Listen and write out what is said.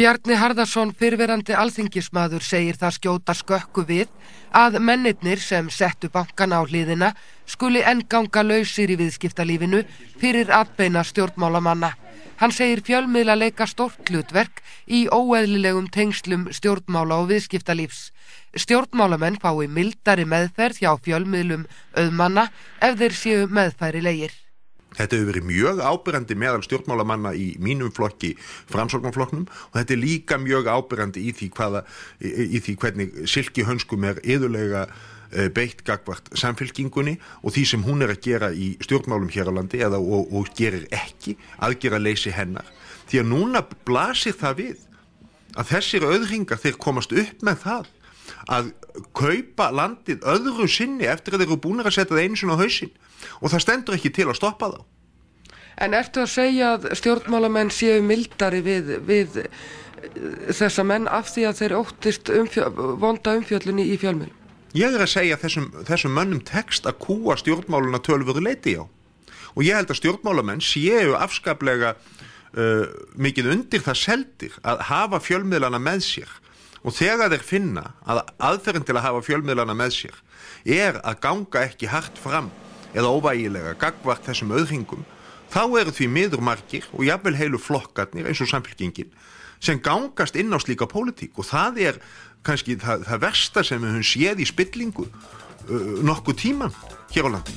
Bjarni Harðarson, fyrrverandi alþingismaður, segir það skjóta skökku við að mennirnir sem settu bankana á hliðina skuli enn ganga lausir í viðskiptalífinu fyrir atbeina stjórnmálamanna. Hann segir fjölmiðla leika stórt hlutverk í óeðlilegum tengslum stjórnmála og viðskiptalífs. Stjórnmálamenn fái mildari meðferð hjá fjölmiðlum auðmanna ef þeir séu meðfærilegir. Þetta hefur verið mjög áberandi meðal stjórnmálamanna í mínum flokki, Framsóknarflokknum, og þetta er líka mjög áberandi í því hvernig silkihönskum iðulega beitt gagnvart samfylkingunni og því sem hún að gera í stjórnmálum hér á landi og gerir ekki, aðgerðaleysi hennar. Því að núna blasir það við að þessir auðhringar þeir komast upp með það að kaupa landið öðru sinni eftir að þeir eru búnir að setja það einu sinni á hausinn og það stendur ekki til að stoppa þá. En ertu að segja að stjórnmálamenn séu mildari við þessa menn af því að þeir óttist vonda umfjöllun í fjölmiðlum? Ég að segja þessum mönnum tekst að kúa stjórnmáluna töluverðu leyti á. Og ég held að stjórnmálamenn séu afskaplega mikið undir það seldir að hafa fjölmiðlana með sér. Og þegar þeir finna að aðferðin til að hafa fjölmiðlana með sér að ganga ekki hart fram eða óvægilega gagnvart þessum auðhringum, þá eru því miður margir og jafnvel heilu flokkarnir eins og Samfylkingin sem gangast inn á slíka pólitík og það kannski það versta sem við höfum séð í spillingu nokkuð tíman hér á landi.